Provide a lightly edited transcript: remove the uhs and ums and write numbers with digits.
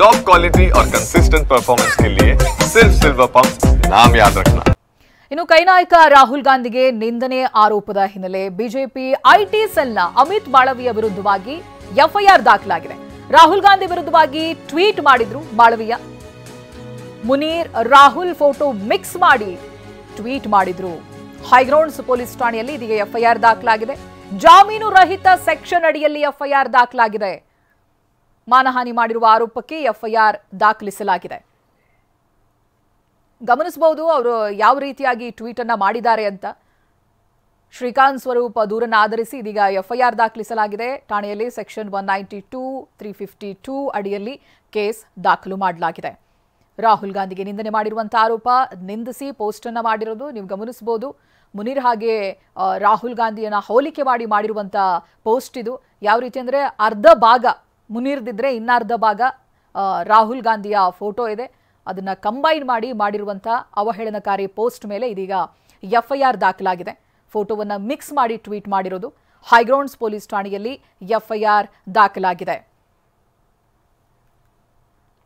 Top quality और consistent performance के लिए सिर्फ सिल्वर पंप नाम याद रखना। ಇನ್ನು ಕೈ ನಾಯಕ ರಾಹುಲ್ ಗಾಂಧಿಗೆ ನಿಂದನೆ ಆರೋಪದ ಹಿನ್ನೆಲೆ ಬಿಜೆಪಿ ಐಟಿ ಸೆಲ್ನ ಅಮಿತ್ ಮಾಳವಿಯ ವಿರುದ್ಧವಾಗಿ ಎಫ್ಐಆರ್ ದಾಖಲಾಗಿದೆ. ರಾಹುಲ್ ಗಾಂಧಿ ವಿರುದ್ಧವಾಗಿ ಟ್ವೀಟ್ ಮಾಡಿದ್ರು ಮಾಳವಿಯ. ಮುನೀರ್ ರಾಹುಲ್ ಫೋಟೋ ಮಿಕ್ಸ್ ಮಾಡಿ ಟ್ವೀಟ್ ಮಾಡಿದ್ರು. ಹೈಗ್ರೌಂಡ್ಸ್ ಪೊಲೀಸ್ ಠಾಣೆಯಲ್ಲಿ ಇದೀಗ ಎಫ್ಐಆರ್ ದಾಖಲಾಗಿದೆ. ಜಾಮೀನು ರಹಿತ ಸೆಕ್ಷನ್ ಅಡಿಯಲ್ಲಿ ಎಫ್ಐಆರ್ ದಾಖಲಾಗಿದೆ. ಮಾನಹಾನಿ ಮಾಡಿರುವ ಆರೋಪಕ್ಕೆ ಎಫ್ಐಆರ್ ದಾಖಲಿಸಲಾಗಿದೆ. ಗಮನಿಸಬಹುದು ಅವರು ಯಾವ ರೀತಿಯಾಗಿ ಟ್ವೀಟ್ ಅನ್ನ ಮಾಡಿದ್ದಾರೆ ಅಂತ. ಶ್ರೀಕಾಂತ್ ಸ್ವರೂಪ್ ದೂರನ್ನು ಆಧರಿಸಿ ಇದೀಗ ಎಫ್ಐಆರ್ ದಾಖಲಿಸಲಾಗಿದೆ. ಠಾಣೆಯಲ್ಲಿ ಸೆಕ್ಷನ್ 192, 352 ಅಡಿಯಲ್ಲಿ ಕೇಸ್ ದಾಖಲು ಮಾಡಲಾಗಿದೆ. ರಾಹುಲ್ ಗಾಂಧಿಗೆ ನಿಂದನೆ ಮಾಡಿರುವಂತಹ ಆರೋಪ ನಿಂದಿಸಿ ಪೋಸ್ಟ್ ಅನ್ನ ಮಾಡಿರೋದು ನೀವು ಗಮನಿಸಬಹುದು. ಮುನೀರ್ ಹಾಗೆ ರಾಹುಲ್ ಗಾಂಧಿಯನ್ನ ಹೋಲಿಕೆ ಮಾಡಿರುವಂತಹ ಪೋಸ್ಟ್ ಇದು. ಯಾವ ರೀತಿ ಅಂದ್ರೆ ಅರ್ಧ ಭಾಗ ಮುನೀರ್ದಿದ್ರೆ ಇನ್ನರ್ಧ ಭಾಗ ರಾಹುಲ್ ಗಾಂಧಿಯ ಫೋಟೋ ಇದೆ. ಅದನ್ನ ಕಂಬೈನ್ ಮಾಡಿರುವಂತಹ ಅವಹೇಳನಕಾರಿ ಪೋಸ್ಟ್ ಮೇಲೆ ಇದೀಗ ಎಫ್ಐಆರ್ ದಾಖಲಾಗಿದೆ. ಫೋಟೋವನ್ನ ಮಿಕ್ಸ್ ಮಾಡಿ ಟ್ವೀಟ್ ಮಾಡಿರೋದು. ಹೈಗ್ರೌಂಡ್ಸ್ ಪೊಲೀಸ್ ಠಾಣೆಯಲ್ಲಿ ಎಫ್ಐಆರ್ ದಾಖಲಾಗಿದೆ.